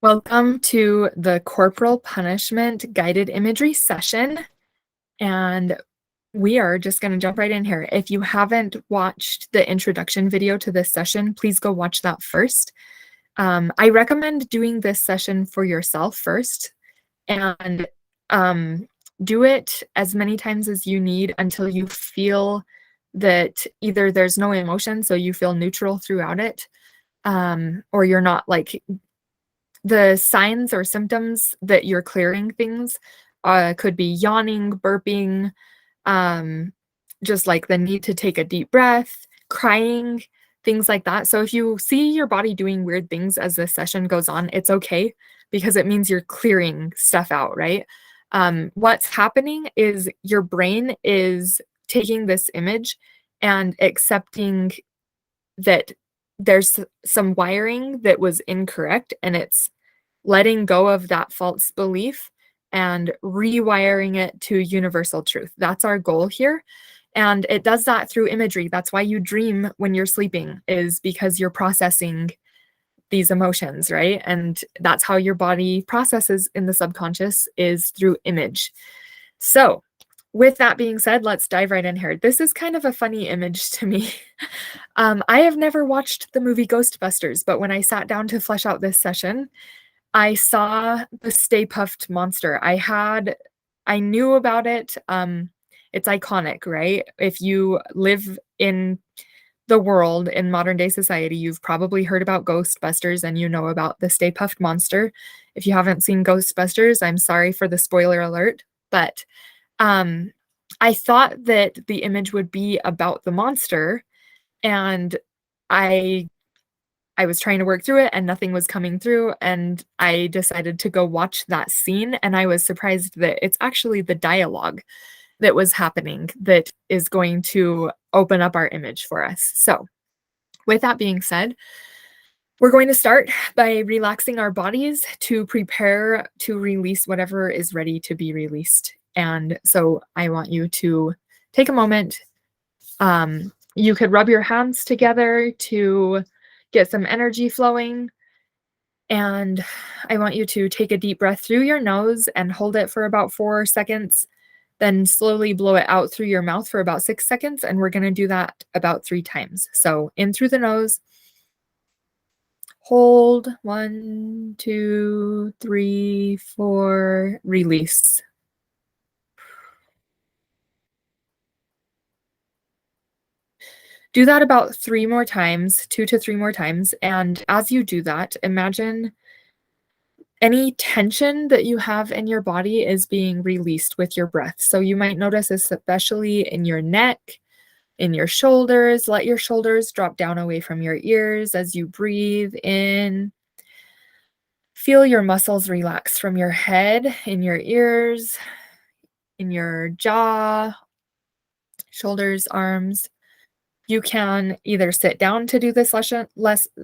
Welcome to the Corporal Punishment Guided Imagery session. And we are just going to jump right in here. If you haven't watched the introduction video to this session, please go watch that first. I recommend doing this session for yourself first and do it as many times as you need until you feel that either there's no emotion, so you feel neutral throughout it, or you're not like the signs or symptoms that you're clearing things could be yawning, burping, just like the need to take a deep breath, crying, things like that. So if you see your body doing weird things as the session goes on, it's okay because it means you're clearing stuff out, right? What's happening is your brain is taking this image and accepting that there's some wiring that was incorrect, and it's letting go of that false belief and rewiring it to universal truth. That's our goal here. And it does that through imagery. That's why you dream when you're sleeping, is because you're processing these emotions, right? And that's how your body processes in the subconscious, is through image. So with that being said, let's dive right in here. This is kind of a funny image to me. I have never watched the movie Ghostbusters, but when I sat down to flesh out this session, I saw the Stay Puft Monster. I knew about it. It's iconic, right? If you live in the world in modern day society, you've probably heard about Ghostbusters and you know about the Stay Puft Monster. If you haven't seen Ghostbusters, I'm sorry for the spoiler alert, but I thought that the image would be about the monster, and I was trying to work through it and nothing was coming through, and I decided to go watch that scene, and I was surprised that it's actually the dialogue that was happening that is going to open up our image for us. So with that being said, we're going to start by relaxing our bodies to prepare to release whatever is ready to be released. And so I want you to take a moment. You could rub your hands together to get some energy flowing. And I want you to take a deep breath through your nose and hold it for about 4 seconds. Then slowly blow it out through your mouth for about 6 seconds. And we're going to do that about 3 times. So in through the nose. Hold, 1, 2, 3, 4, release. Do that about 3 more times, 2 to 3 more times. And as you do that, imagine any tension that you have in your body is being released with your breath. So you might notice this especially in your neck, in your shoulders. Let your shoulders drop down away from your ears as you breathe in. Feel your muscles relax from your head, in your ears, in your jaw, shoulders, arms. You can either sit down to do this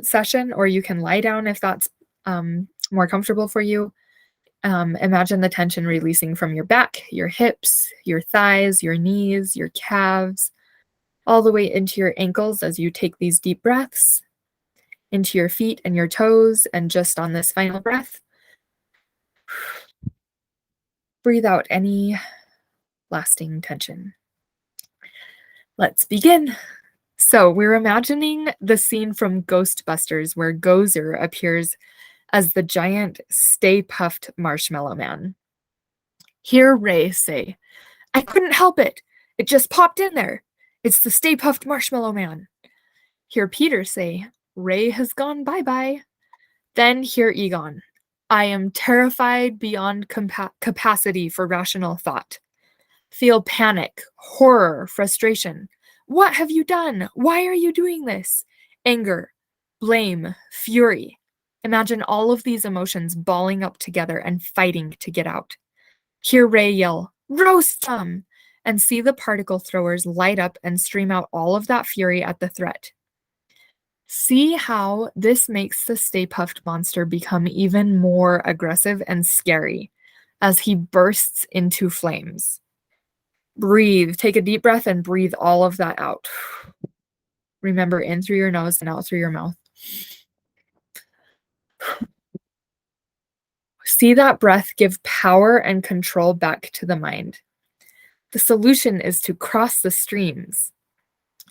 session, or you can lie down if that's more comfortable for you. Imagine the tension releasing from your back, your hips, your thighs, your knees, your calves, all the way into your ankles as you take these deep breaths, into your feet and your toes, and just on this final breath, breathe out any lasting tension. Let's begin. So we're imagining the scene from Ghostbusters where Gozer appears as the giant Stay Puft Marshmallow Man. Hear Ray say, "I couldn't help it. It just popped in there. It's the Stay Puft Marshmallow Man." Hear Peter say, "Ray has gone bye-bye." Then hear Egon, "I am terrified beyond capacity for rational thought." Feel panic, horror, frustration. "What have you done? Why are you doing this?" Anger, blame, fury. Imagine all of these emotions balling up together and fighting to get out. Hear Ray yell, "Roast them!" and see the particle throwers light up and stream out all of that fury at the threat. See how this makes the Stay Puft Monster become even more aggressive and scary as he bursts into flames. Breathe. Take a deep breath and breathe all of that out. Remember, in through your nose and out through your mouth. See that breath give power and control back to the mind. The solution is to cross the streams.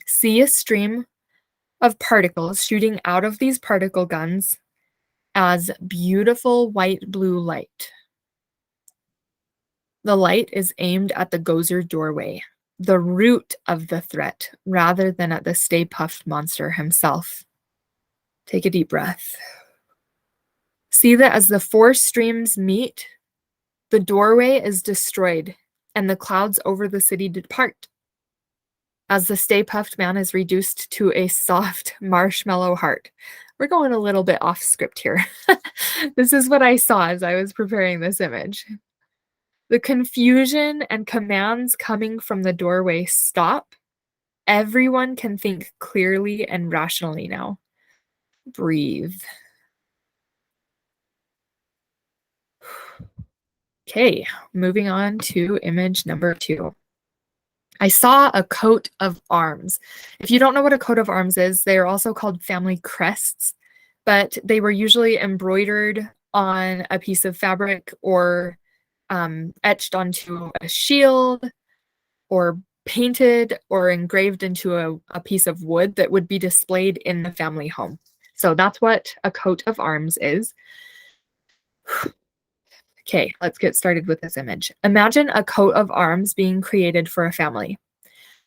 See a stream of particles shooting out of these particle guns as beautiful white-blue light. The light is aimed at the Gozer doorway, the root of the threat, rather than at the Stay Puft monster himself. Take a deep breath. See that as the four streams meet, the doorway is destroyed and the clouds over the city depart. As the Stay Puft Man is reduced to a soft marshmallow heart. We're going a little bit off script here. This is what I saw as I was preparing this image. The confusion and commands coming from the doorway stop. Everyone can think clearly and rationally now. Breathe. Okay, moving on to image number 2. I saw a coat of arms. If you don't know what a coat of arms is, they are also called family crests, but they were usually embroidered on a piece of fabric or etched onto a shield or painted or engraved into a piece of wood that would be displayed in the family home. So that's what a coat of arms is. Okay, let's get started with this image. Imagine a coat of arms being created for a family.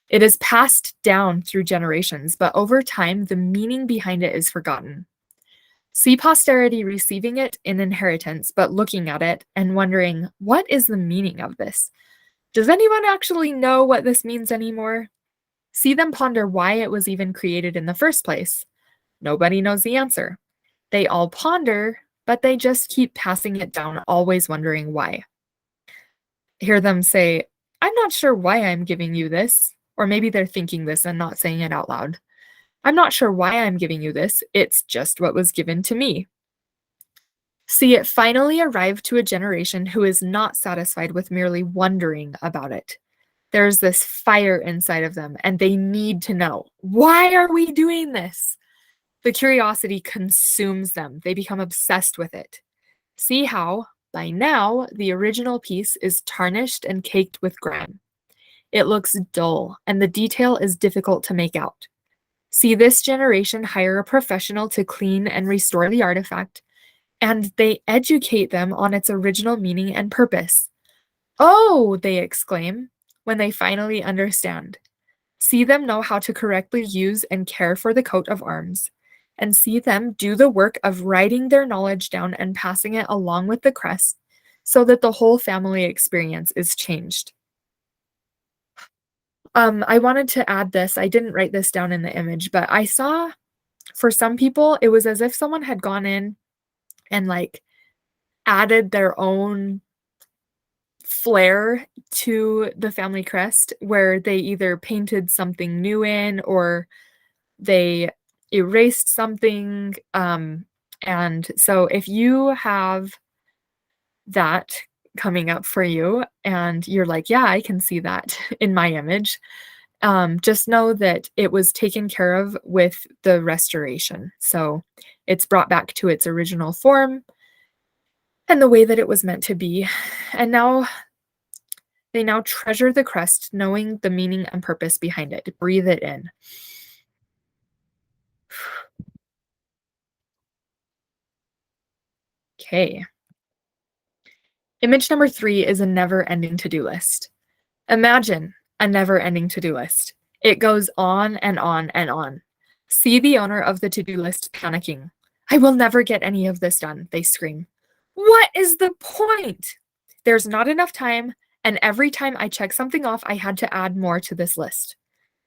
It is passed down through generations, but over time, the meaning behind it is forgotten. See posterity receiving it in inheritance, but looking at it and wondering, what is the meaning of this? Does anyone actually know what this means anymore? See them ponder why it was even created in the first place. Nobody knows the answer. They all ponder, but they just keep passing it down, always wondering why. Hear them say, I'm not sure why I'm giving you this. Or maybe they're thinking this and not saying it out loud. I'm not sure why I'm giving you this. It's just what was given to me. See, it finally arrived to a generation who is not satisfied with merely wondering about it. There's this fire inside of them, and they need to know, why are we doing this? The curiosity consumes them. They become obsessed with it. See how, by now, the original piece is tarnished and caked with grime. It looks dull, and the detail is difficult to make out. See this generation hire a professional to clean and restore the artifact, and they educate them on its original meaning and purpose. Oh, they exclaim when they finally understand. See them know how to correctly use and care for the coat of arms, and see them do the work of writing their knowledge down and passing it along with the crest so that the whole family experience is changed. I wanted to add this. I didn't write this down in the image, but I saw for some people, it was as if someone had gone in and like added their own flair to the family crest where they either painted something new in or they erased something. And so if you have that coming up for you and you're like, yeah, I can see that in my image, just know that it was taken care of with the restoration. So it's brought back to its original form and the way that it was meant to be. And now they now treasure the crest, knowing the meaning and purpose behind it. Breathe it in. Okay. Image number 3 is a never-ending to-do list. Imagine a never-ending to-do list. It goes on and on and on. See the owner of the to-do list panicking. I will never get any of this done, they scream. What is the point? There's not enough time, and every time I check something off, I had to add more to this list.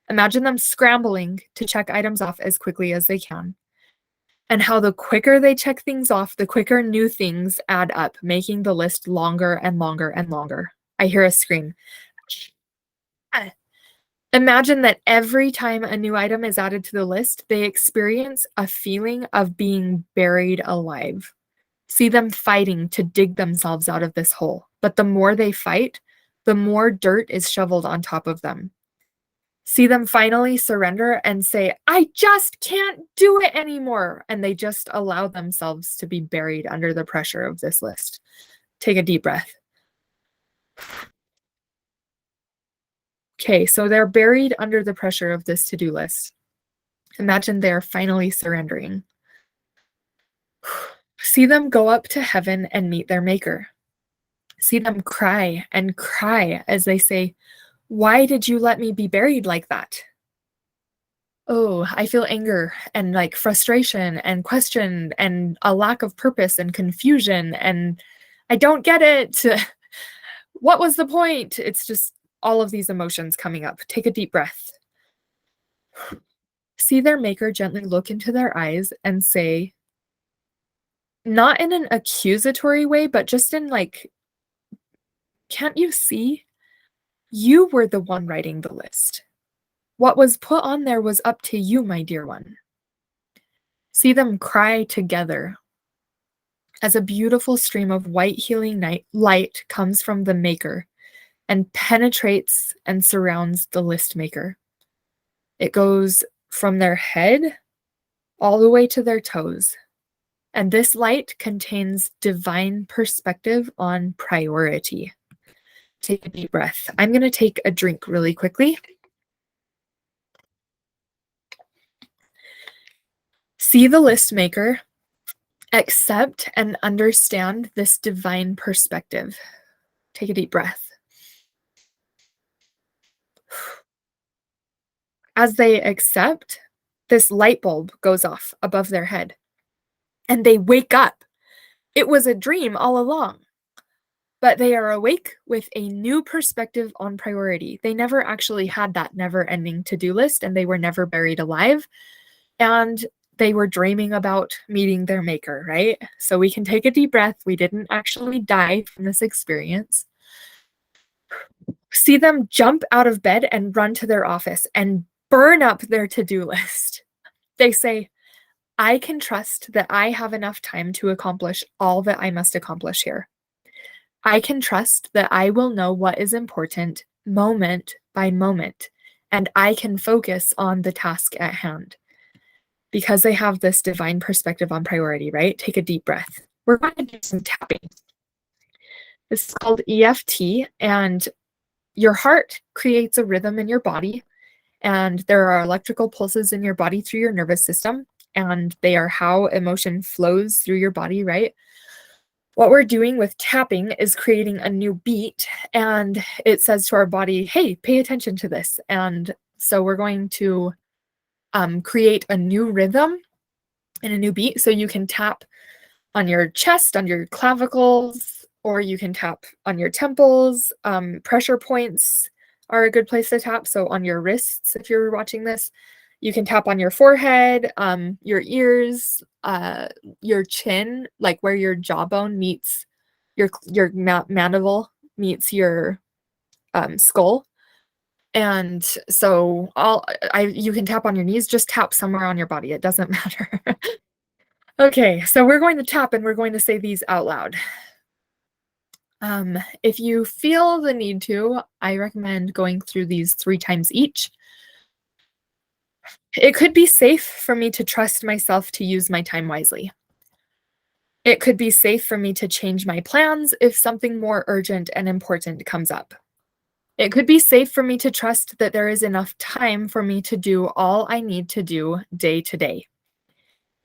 Imagine them scrambling to check items off as quickly as they can. And how the quicker they check things off, the quicker new things add up, making the list longer and longer and longer. I hear a scream. Imagine that every time a new item is added to the list, they experience a feeling of being buried alive. See them fighting to dig themselves out of this hole. But the more they fight, the more dirt is shoveled on top of them. See them finally surrender and say, I just can't do it anymore. And they just allow themselves to be buried under the pressure of this list. Take a deep breath. Okay, so they're buried under the pressure of this to-do list. Imagine they're finally surrendering. See them go up to heaven and meet their maker. See them cry and cry as they say, why did you let me be buried like that? Oh, I feel anger and like frustration and question and a lack of purpose and confusion and I don't get it. What was the point? It's just all of these emotions coming up. Take a deep breath. See their maker gently look into their eyes and say, not in an accusatory way, but just in like, can't you see? You were the one writing the list. What was put on there was up to you, my dear one. See them cry together as a beautiful stream of white healing light comes from the maker and penetrates and surrounds the list maker. It goes from their head all the way to their toes. And this light contains divine perspective on priority. Take a deep breath. I'm going to take a drink really quickly. See the list maker, accept and understand this divine perspective. Take a deep breath. As they accept, this light bulb goes off above their head and they wake up. It was a dream all along, but they are awake with a new perspective on priority. They never actually had that never-ending to-do list and they were never buried alive. And they were dreaming about meeting their maker, right? So we can take a deep breath. We didn't actually die from this experience. See them jump out of bed and run to their office and burn up their to-do list. They say, I can trust that I have enough time to accomplish all that I must accomplish here. I can trust that I will know what is important moment by moment, and I can focus on the task at hand. Because they have this divine perspective on priority, right? Take a deep breath. We're going to do some tapping. This is called EFT, and your heart creates a rhythm in your body, and there are electrical pulses in your body through your nervous system, and they are how emotion flows through your body, right? What we're doing with tapping is creating a new beat, and it says to our body, hey, pay attention to this. And so we're going to create a new rhythm and a new beat. So you can tap on your chest, on your clavicles, or you can tap on your temples. Pressure points are a good place to tap. So on your wrists, if you're watching this, you can tap on your forehead, your ears, your chin, like where your jawbone meets your mandible meets your skull. And so you can tap on your knees, just tap somewhere on your body. It doesn't matter. Okay, so we're going to tap and we're going to say these out loud. If you feel the need to, I recommend going through these 3 times each. It could be safe for me to trust myself to use my time wisely. It could be safe for me to change my plans if something more urgent and important comes up. It could be safe for me to trust that there is enough time for me to do all I need to do day to day.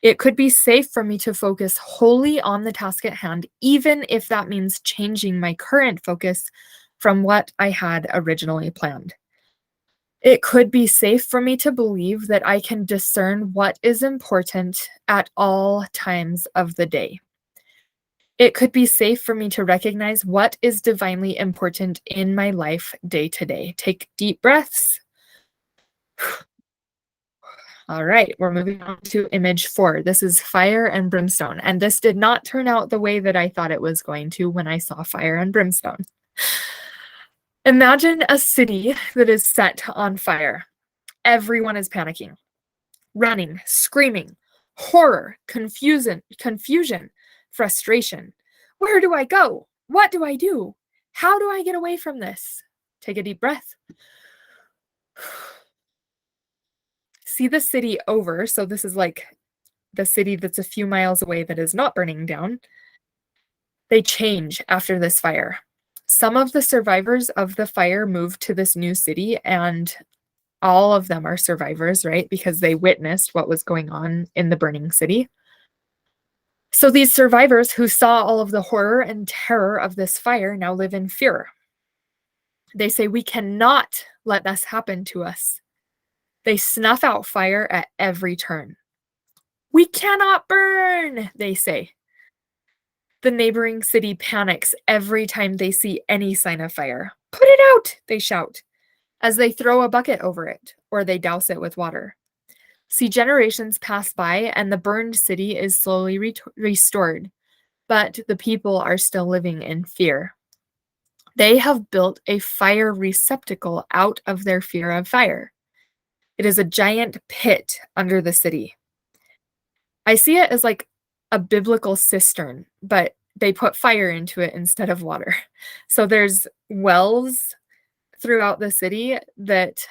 It could be safe for me to focus wholly on the task at hand, even if that means changing my current focus from what I had originally planned. It could be safe for me to believe that I can discern what is important at all times of the day. It could be safe for me to recognize what is divinely important in my life day to day. Take deep breaths. All right, we're moving on to image 4. This is fire and brimstone. And this did not turn out the way that I thought it was going to when I saw fire and brimstone. Imagine a city that is set on fire. Everyone is panicking, running, screaming, horror, confusion, frustration. Where do I go? What do I do? How do I get away from this? Take a deep breath. see the city over. So this is like the city that's a few miles away that is not burning down. They change after this fire. Some of the survivors of the fire moved to this new city, and all of them are survivors, right? Because they witnessed what was going on in the burning city. So these survivors who saw all of the horror and terror of this fire now live in fear. They say, we cannot let this happen to us. They snuff out fire at every turn. We cannot burn, they say. The neighboring city panics every time they see any sign of fire. Put it out, they shout, as they throw a bucket over it, or they douse it with water. See, generations pass by, and the burned city is slowly restored, but the people are still living in fear. They have built a fire receptacle out of their fear of fire. It is a giant pit under the city. I see it as like a biblical cistern, but they put fire into it instead of water. So there's wells throughout the city that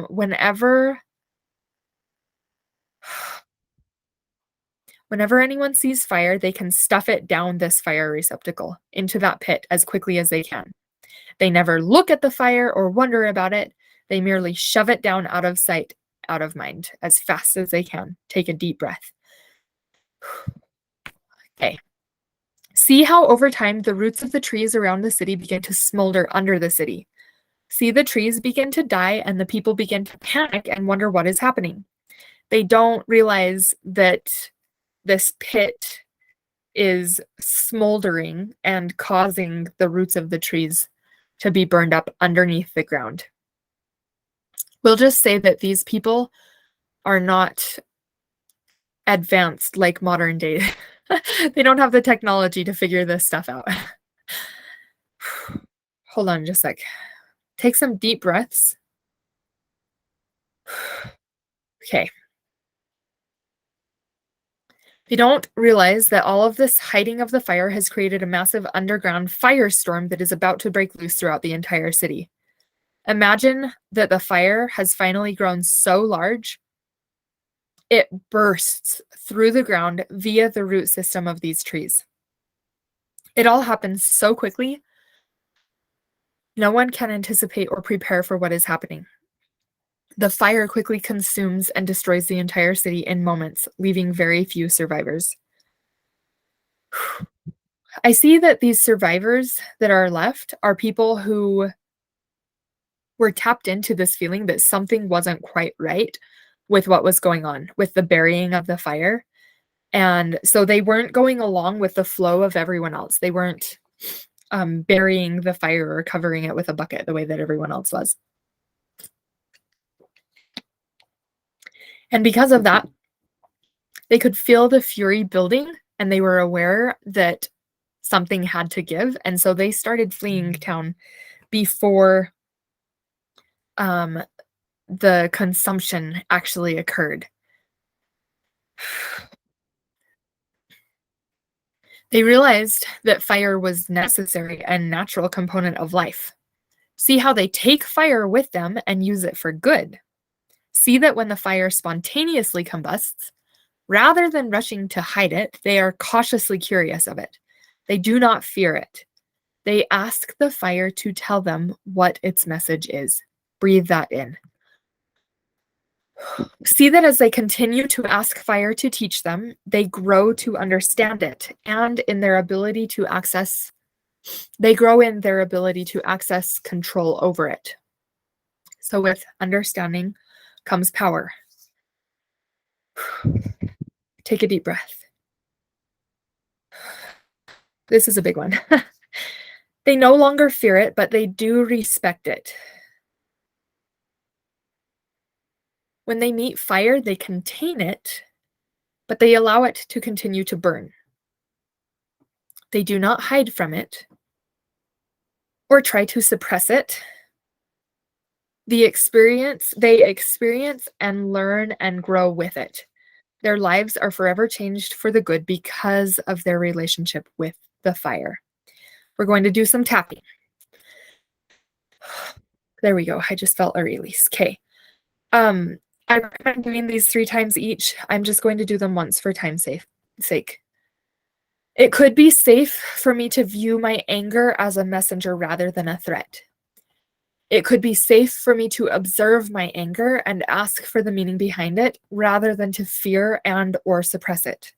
whenever anyone sees fire, they can stuff it down this fire receptacle into that pit as quickly as they can. They never look at the fire or wonder about it. They merely shove it down out of sight, out of mind, as fast as they can. Take a deep breath. Okay. See how over time the roots of the trees around the city begin to smolder under the city. See the trees begin to die and the people begin to panic and wonder what is happening. They don't realize that this pit is smoldering and causing the roots of the trees to be burned up underneath the ground. We'll just say that these people are not advanced like modern day. They don't have the technology to figure this stuff out. Hold on just a sec. Take some deep breaths. Okay. They don't realize that all of this hiding of the fire has created a massive underground firestorm that is about to break loose throughout the entire city. Imagine that the fire has finally grown so large, it bursts through the ground via the root system of these trees. It all happens so quickly, no one can anticipate or prepare for what is happening. The fire quickly consumes and destroys the entire city in moments, leaving very few survivors. I see that these survivors that are left are people who were tapped into this feeling that something wasn't quite right with what was going on with the burying of the fire. And so they weren't going along with the flow of everyone else. They weren't burying the fire or covering it with a bucket the way that everyone else was. And because of that, they could feel the fury building, and they were aware that something had to give. And so they started fleeing town before the consumption actually occurred. They realized that fire was necessary and natural component of life. See how they take fire with them and use it for good. See that when the fire spontaneously combusts, rather than rushing to hide it, they are cautiously curious of it. They do not fear it. They ask the fire to tell them what its message is. Breathe that in. See that as they continue to ask fire to teach them, they grow to understand it, and in their ability to access, they grow in their ability to access control over it. So with understanding comes power. Take a deep breath. This is a big one. They no longer fear it, but they do respect it. When they meet fire, they contain it, but they allow it to continue to burn. They do not hide from it or try to suppress it. They experience and learn and grow with it. Their lives are forever changed for the good because of their relationship with the fire. We're going to do some tapping. There we go. I just felt a release. Okay. I recommend doing these 3 times each. I'm just going to do them once for time's sake. It could be safe for me to view my anger as a messenger rather than a threat. It could be safe for me to observe my anger and ask for the meaning behind it rather than to fear and or suppress it.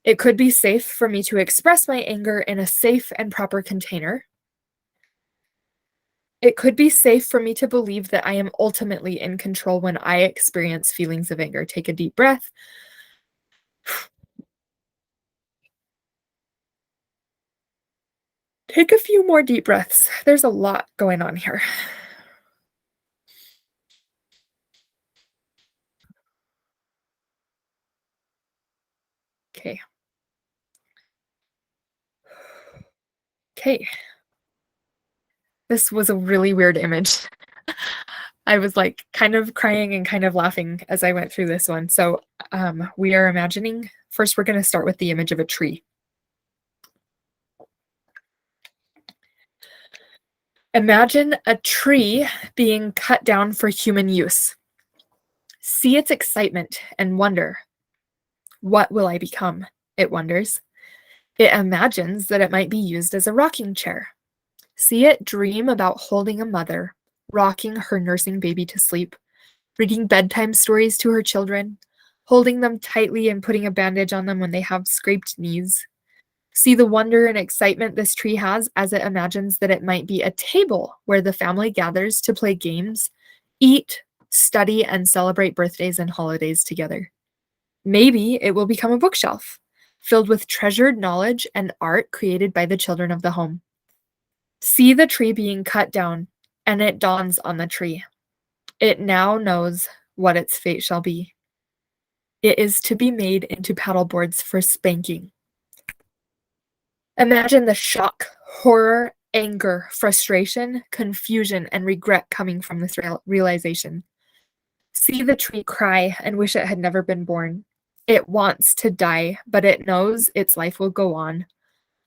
It could be safe for me to express my anger in a safe and proper container. It could be safe for me to believe that I am ultimately in control when I experience feelings of anger. Take a deep breath. Take a few more deep breaths. There's a lot going on here. Okay. Okay. This was a really weird image. I was like kind of crying and kind of laughing as I went through this one. So we are imagining, first we're going to start with the image of a tree. Imagine a tree being cut down for human use. See its excitement and wonder. What will I become? It wonders. It imagines that it might be used as a rocking chair. See it dream about holding a mother, rocking her nursing baby to sleep, reading bedtime stories to her children, holding them tightly and putting a bandage on them when they have scraped knees. See the wonder and excitement this tree has as it imagines that it might be a table where the family gathers to play games, eat, study, and celebrate birthdays and holidays together. Maybe it will become a bookshelf filled with treasured knowledge and art created by the children of the home. See the tree being cut down, and it dawns on the tree. It now knows what its fate shall be. It is to be made into paddle boards for spanking. Imagine the shock, horror, anger, frustration, confusion, and regret coming from this realization. See the tree cry and wish it had never been born. It wants to die, but it knows its life will go on,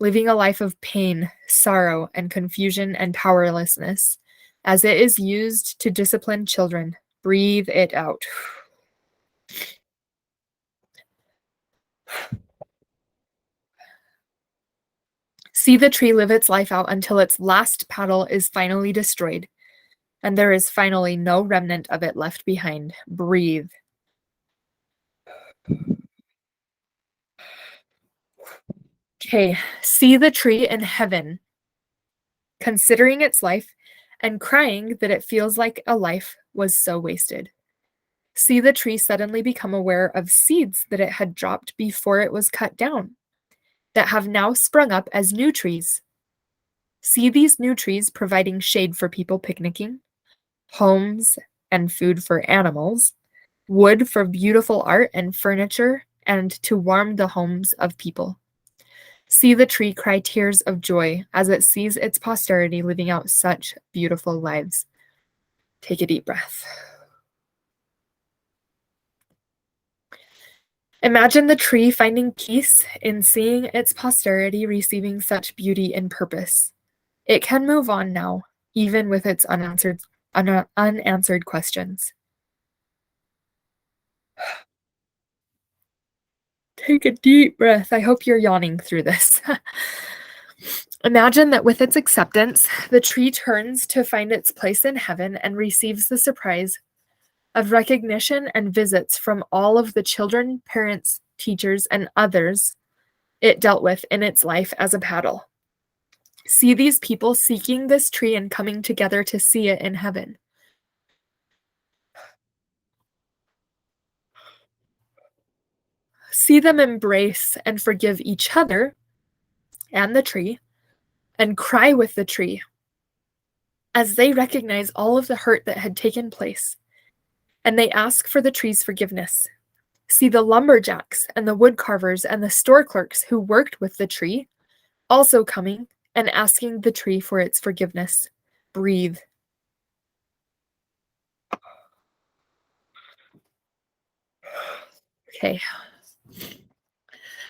living a life of pain, sorrow, and confusion and powerlessness, as it is used to discipline children. Breathe it out. See the tree live its life out until its last paddle is finally destroyed, and there is finally no remnant of it left behind. Breathe. Okay, see the tree in heaven, considering its life and crying that it feels like a life was so wasted. See the tree suddenly become aware of seeds that it had dropped before it was cut down, that have now sprung up as new trees. See these new trees providing shade for people picnicking, homes and food for animals, wood for beautiful art and furniture, and to warm the homes of people. See the tree cry tears of joy as it sees its posterity living out such beautiful lives. Take a deep breath. Imagine the tree finding peace in seeing its posterity receiving such beauty and purpose. It can move on now, even with its unanswered questions. Take a deep breath. I hope you're yawning through this. Imagine that with its acceptance, the tree turns to find its place in heaven and receives the surprise of recognition and visits from all of the children, parents, teachers, and others it dealt with in its life as a paddle. See these people seeking this tree and coming together to see it in heaven. See them embrace and forgive each other and the tree and cry with the tree as they recognize all of the hurt that had taken place, and they ask for the tree's forgiveness. See the lumberjacks and the wood carvers and the store clerks who worked with the tree also coming and asking the tree for its forgiveness. Breathe. Okay.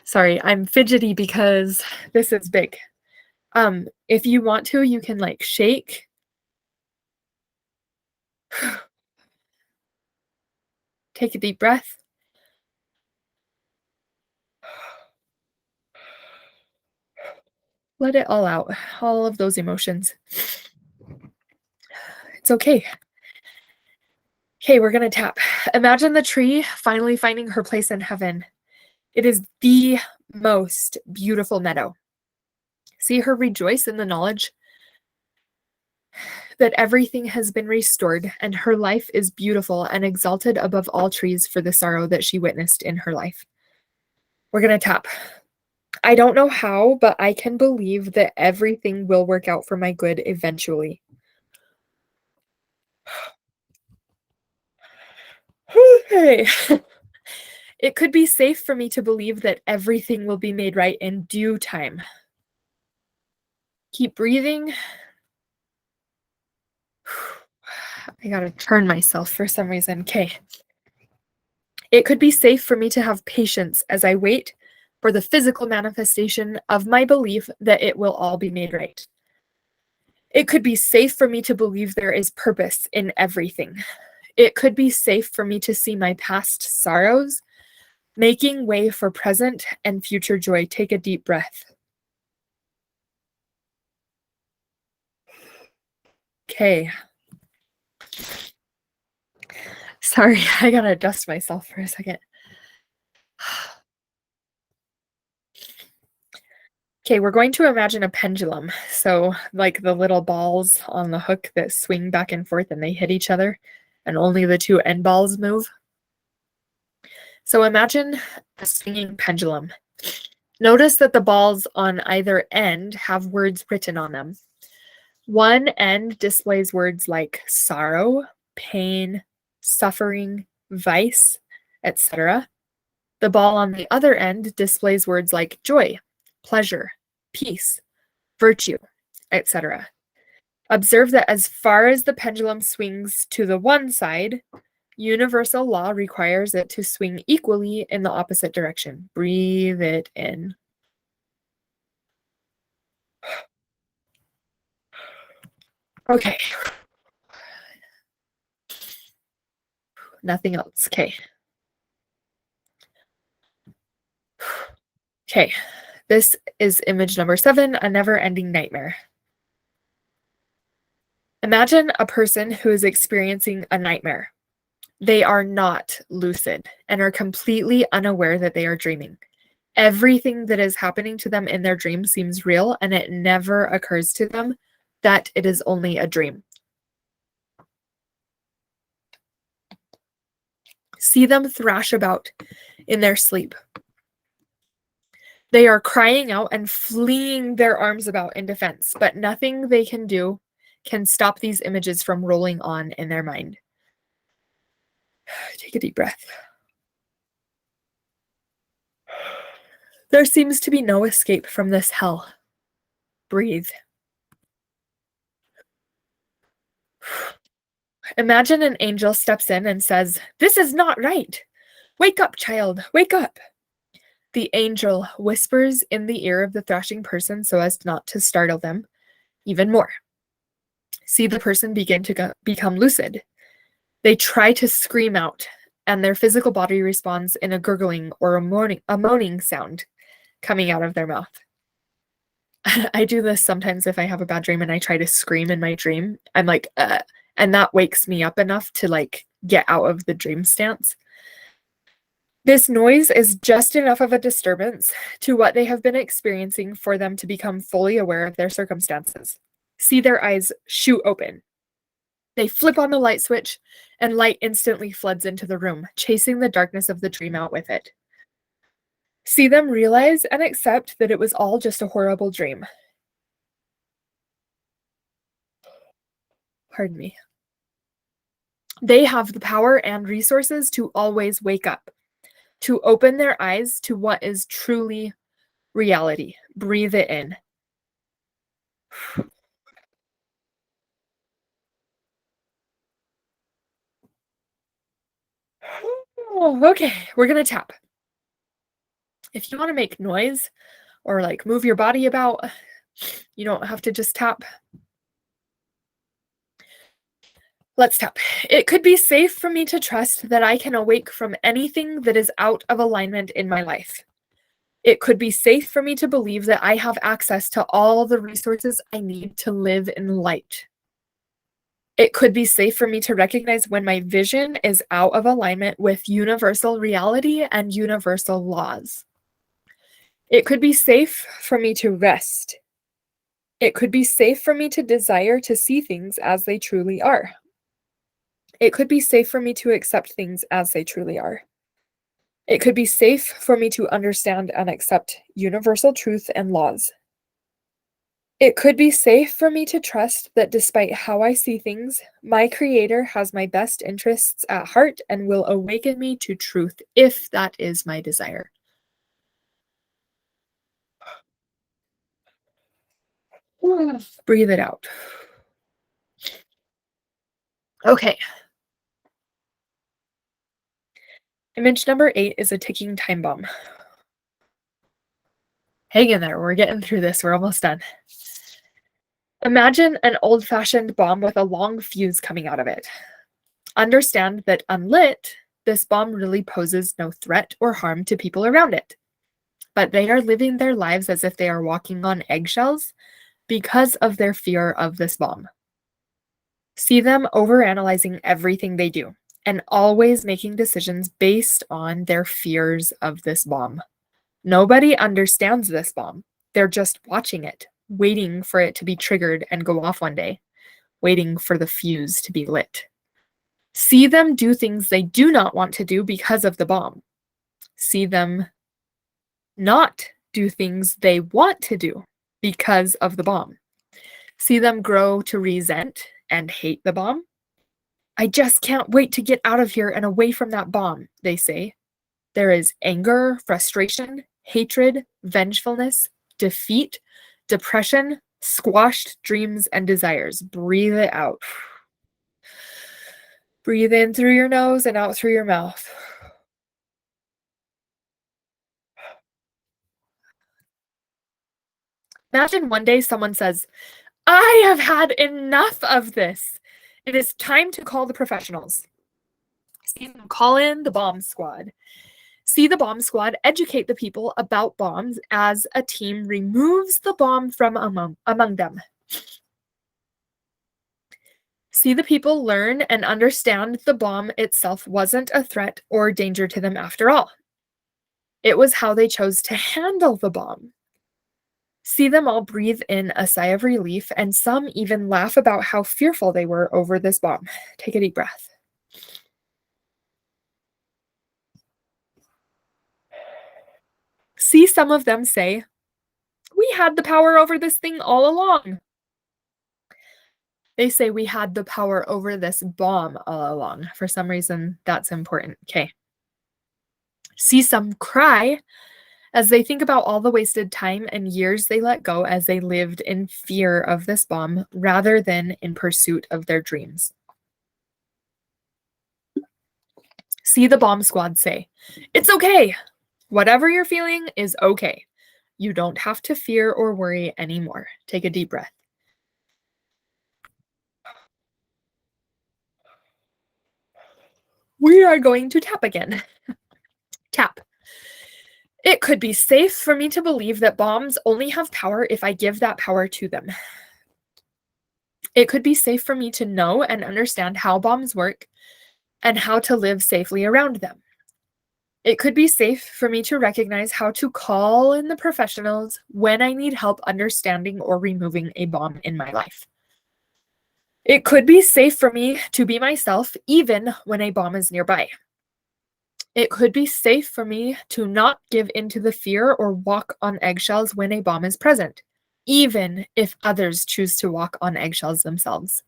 Sorry, I'm fidgety because this is big. If you want to, you can like shake. Take a deep breath. Let it all out, all of those emotions. It's okay. Okay, we're going to tap. Imagine the tree finally finding her place in heaven. It is the most beautiful meadow. See her rejoice in the knowledge that everything has been restored and her life is beautiful and exalted above all trees for the sorrow that she witnessed in her life. We're going to tap. I don't know how, but I can believe that everything will work out for my good eventually. Okay. It could be safe for me to believe that everything will be made right in due time. Keep breathing. I gotta turn myself for some reason. Okay. It could be safe for me to have patience as I wait for the physical manifestation of my belief that it will all be made right. It could be safe for me to believe there is purpose in everything. It could be safe for me to see my past sorrows making way for present and future joy. Take a deep breath. Okay. Sorry, I gotta adjust myself for a second. Okay, we're going to imagine a pendulum. So, like the little balls on the hook that swing back and forth and they hit each other, and only the two end balls move. So, imagine a swinging pendulum. Notice that the balls on either end have words written on them. One end displays words like sorrow, pain, suffering, vice, etc. The ball on the other end displays words like joy, pleasure, peace, virtue, etc. Observe that as far as the pendulum swings to the one side, universal law requires it to swing equally in the opposite direction. Breathe it in. Okay. Nothing else. Okay. Okay. This is image number 7, a never-ending nightmare. Imagine a person who is experiencing a nightmare. They are not lucid and are completely unaware that they are dreaming. Everything that is happening to them in their dream seems real, and it never occurs to them that it is only a dream. See them thrash about in their sleep. They are crying out and flinging their arms about in defense, but nothing they can do can stop these images from rolling on in their mind. Take a deep breath. There seems to be no escape from this hell. Breathe. Imagine an angel steps in and says, "This is not right. Wake up, child, wake up." The angel whispers in the ear of the thrashing person so as not to startle them even more. See the person begin to become lucid. They try to scream out, and their physical body responds in a gurgling or a moaning sound coming out of their mouth. I do this sometimes if I have a bad dream and I try to scream in my dream. I'm like, and that wakes me up enough to like get out of the dream stance. This noise is just enough of a disturbance to what they have been experiencing for them to become fully aware of their circumstances. See their eyes shoot open. They flip on the light switch, and light instantly floods into the room, chasing the darkness of the dream out with it. See them realize and accept that it was all just a horrible dream. Pardon me. They have the power and resources to always wake up, to open their eyes to what is truly reality. Breathe it in. Okay, we're going to tap. If you want to make noise or like move your body about, you don't have to just tap. Let's tap. It could be safe for me to trust that I can awake from anything that is out of alignment in my life. It could be safe for me to believe that I have access to all the resources I need to live in light. It could be safe for me to recognize when my vision is out of alignment with universal reality and universal laws. It could be safe for me to rest. It could be safe for me to desire to see things as they truly are. It could be safe for me to accept things as they truly are. It could be safe for me to understand and accept universal truth and laws. It could be safe for me to trust that despite how I see things, my Creator has my best interests at heart and will awaken me to truth if that is my desire. Breathe it out. Okay. Image number 8 is a ticking time bomb. Hang in there. We're getting through this. We're almost done. Imagine an old-fashioned bomb with a long fuse coming out of it. Understand that unlit, this bomb really poses no threat or harm to people around it. But they are living their lives as if they are walking on eggshells because of their fear of this bomb. See them overanalyzing everything they do and always making decisions based on their fears of this bomb. Nobody understands this bomb. They're just watching it, waiting for it to be triggered and go off one day, waiting for the fuse to be lit. See them do things they do not want to do because of the bomb. See them not do things they want to do because of the bomb. See them grow to resent and hate the bomb. I just can't wait to get out of here and away from that bomb, they say. There is anger, frustration, hatred, vengefulness, defeat, depression, squashed dreams and desires. Breathe it out. Breathe in through your nose and out through your mouth. Imagine one day someone says, I have had enough of this. It is time to call the professionals. See them call in the bomb squad. See the bomb squad educate the people about bombs as a team removes the bomb from among them. See the people learn and understand the bomb itself wasn't a threat or danger to them after all. It was how they chose to handle the bomb. See them all breathe in a sigh of relief, and some even laugh about how fearful they were over this bomb. Take a deep breath. See some of them say, we had the power over this thing all along. They say we had the power over this bomb all along. For some reason, that's important. Okay. See some cry as they think about all the wasted time and years they let go as they lived in fear of this bomb rather than in pursuit of their dreams. See the bomb squad say, it's okay. Whatever you're feeling is okay. You don't have to fear or worry anymore. Take a deep breath. We are going to tap again. Tap. It could be safe for me to believe that bombs only have power if I give that power to them. It could be safe for me to know and understand how bombs work and how to live safely around them. It could be safe for me to recognize how to call in the professionals when I need help understanding or removing a bomb in my life. It could be safe for me to be myself even when a bomb is nearby. It could be safe for me to not give into the fear or walk on eggshells when a bomb is present, even if others choose to walk on eggshells themselves.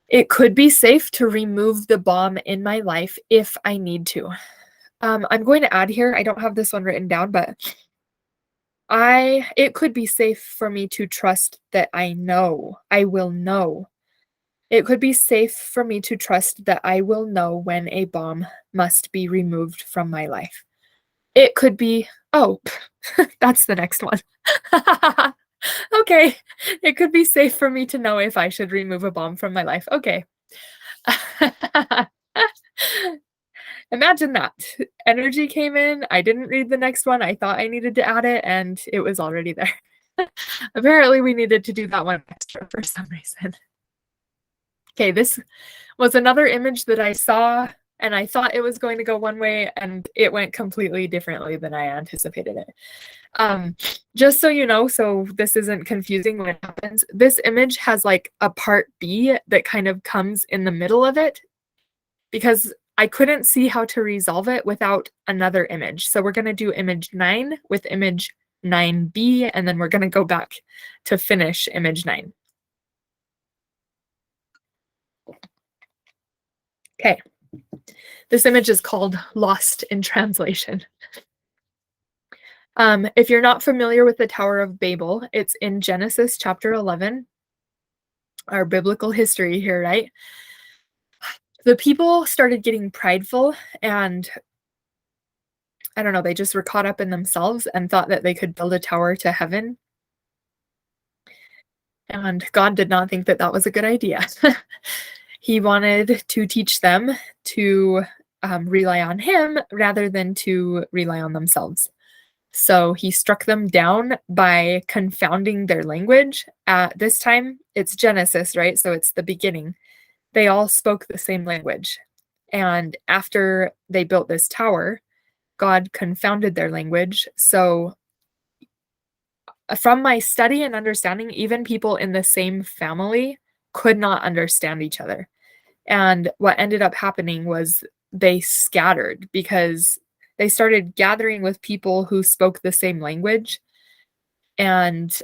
It could be safe to remove the bomb in my life if I need to. I'm going to add here, I don't have this one written down, but it could be safe for me to trust that I will know. It could be safe for me to trust that I will know when a bomb must be removed from my life. It could be, that's the next one. Okay, it could be safe for me to know if I should remove a bomb from my life. Okay, Imagine that. Energy came in, I didn't read the next one, I thought I needed to add it, and it was already there. Apparently, we needed to do that one extra for some reason. Okay, this was another image that I saw, and I thought it was going to go one way, and it went completely differently than I anticipated it. Just so you know, so this isn't confusing when it happens, this image has like a part B that kind of comes in the middle of it because I couldn't see how to resolve it without another image. So we're going to do image 9 with image 9B, and then we're going to go back to finish image 9. Okay. This image is called Lost in Translation. If you're not familiar with the Tower of Babel, it's in Genesis chapter 11, our biblical history here, right? The people started getting prideful and I don't know, they just were caught up in themselves and thought that they could build a tower to heaven. And God did not think that that was a good idea. He wanted to teach them to rely on Him rather than to rely on themselves. So he struck them down by confounding their language. At this time, it's Genesis, right? So it's the beginning. They all spoke the same language. And after they built this tower, God confounded their language. So from my study and understanding, even people in the same family could not understand each other. And what ended up happening was they scattered because they started gathering with people who spoke the same language and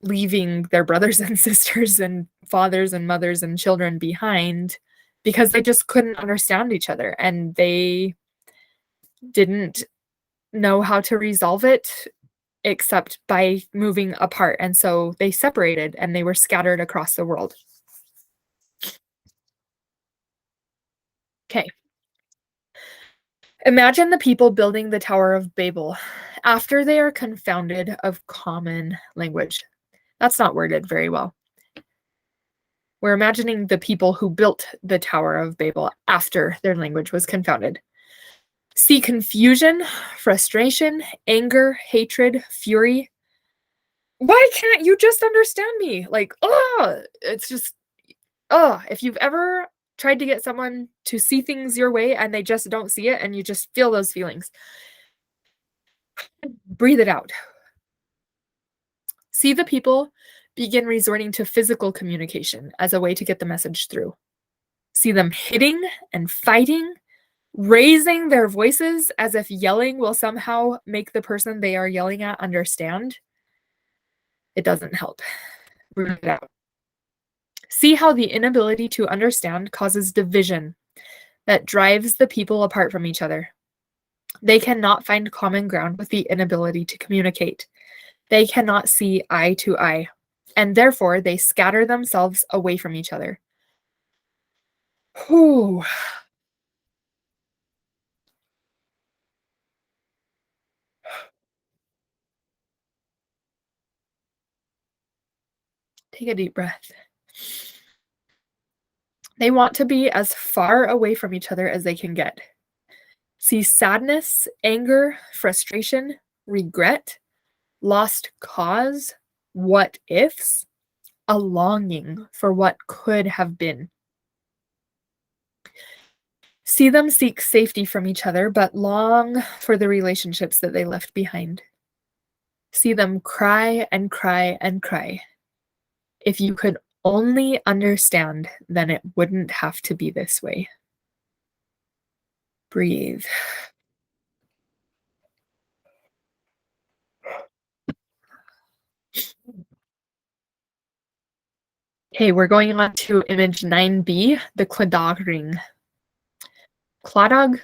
leaving their brothers and sisters and fathers and mothers and children behind because they just couldn't understand each other and they didn't know how to resolve it except by moving apart. And so they separated and they were scattered across the world. Okay. Imagine the people building the Tower of Babel after they are confounded of common language. That's not worded very well. We're imagining the people who built the Tower of Babel after their language was confounded. See confusion, frustration, anger, hatred, fury. Why can't you just understand me? Like, oh, it's just, oh, if you've ever tried to get someone to see things your way and they just don't see it and you just feel those feelings, breathe it out. See the people begin resorting to physical communication as a way to get the message through. See them hitting and fighting, raising their voices as if yelling will somehow make the person they are yelling at understand. It doesn't help. Root it out. See how the inability to understand causes division that drives the people apart from each other. They cannot find common ground with the inability to communicate. They cannot see eye to eye, and therefore they scatter themselves away from each other. Whew. Take a deep breath. They want to be as far away from each other as they can get. See sadness, anger, frustration, regret, lost cause, what ifs, a longing for what could have been. See them seek safety from each other, but long for the relationships that they left behind. See them cry and cry and cry. If you could only understand, then it wouldn't have to be this way. Breathe. Okay, we're going on to image 9B, the Clodagh ring. Clodagh?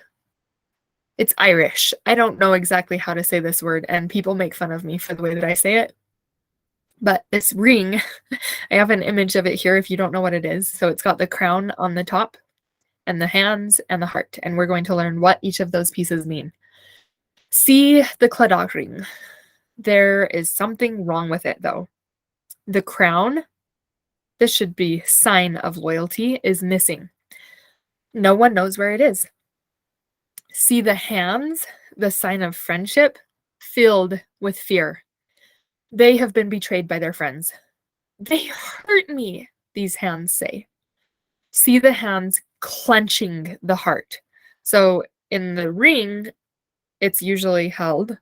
It's Irish. I don't know exactly how to say this word, and people make fun of me for the way that I say it. But this ring, I have an image of it here if you don't know what it is. So it's got the crown on the top, and the hands, and the heart. And we're going to learn what each of those pieces mean. See the Clodagh ring. There is something wrong with it, though. The crown, this should be sign of loyalty, is missing. No one knows where it is. See the hands, the sign of friendship, filled with fear. They have been betrayed by their friends. They hurt me, these hands say. See the hands clenching the heart. So in the ring, it's usually held,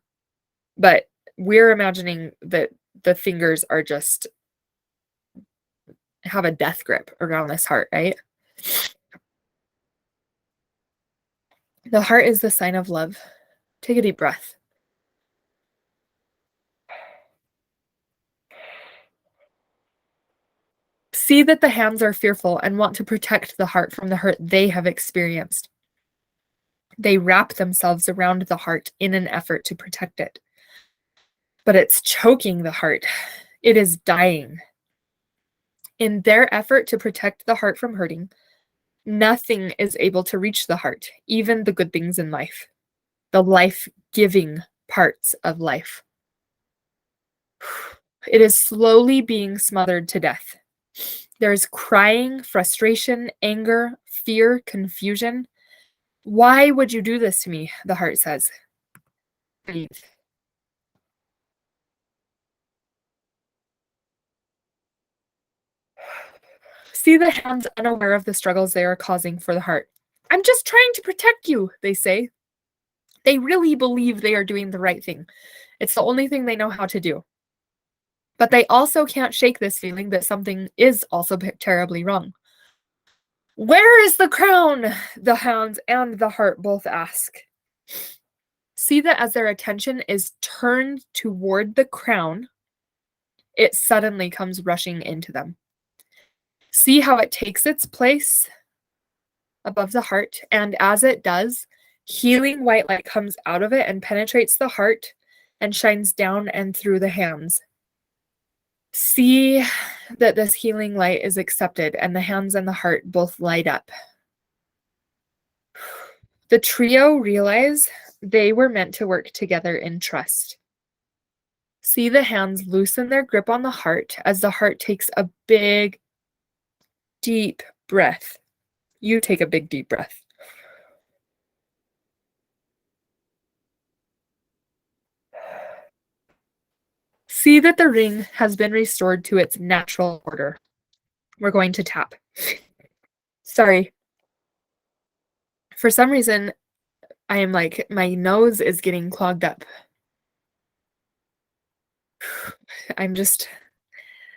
but we're imagining that the fingers are just have a death grip around this heart, right? The heart is the sign of love. Take a deep breath. See that the hands are fearful and want to protect the heart from the hurt they have experienced. They wrap themselves around the heart in an effort to protect it. But it's choking the heart. It is dying. In their effort to protect the heart from hurting, nothing is able to reach the heart, even the good things in life, the life-giving parts of life. It is slowly being smothered to death. There's crying, frustration, anger, fear, confusion. Why would you do this to me? The heart says. Breathe. See the hands unaware of the struggles they are causing for the heart. I'm just trying to protect you, they say. They really believe they are doing the right thing. It's the only thing they know how to do. But they also can't shake this feeling that something is also terribly wrong. Where is the crown? The hands and the heart both ask. See that as their attention is turned toward the crown, it suddenly comes rushing into them. See how it takes its place above the heart, and as it does, healing white light comes out of it and penetrates the heart and shines down and through the hands. See that this healing light is accepted, and the hands and the heart both light up. The trio realize they were meant to work together in trust. See the hands loosen their grip on the heart as the heart takes a big, deep breath. You take a big, deep breath. See that the ring has been restored to its natural order. We're going to tap. Sorry. For some reason, I am like, my nose is getting clogged up. I'm just,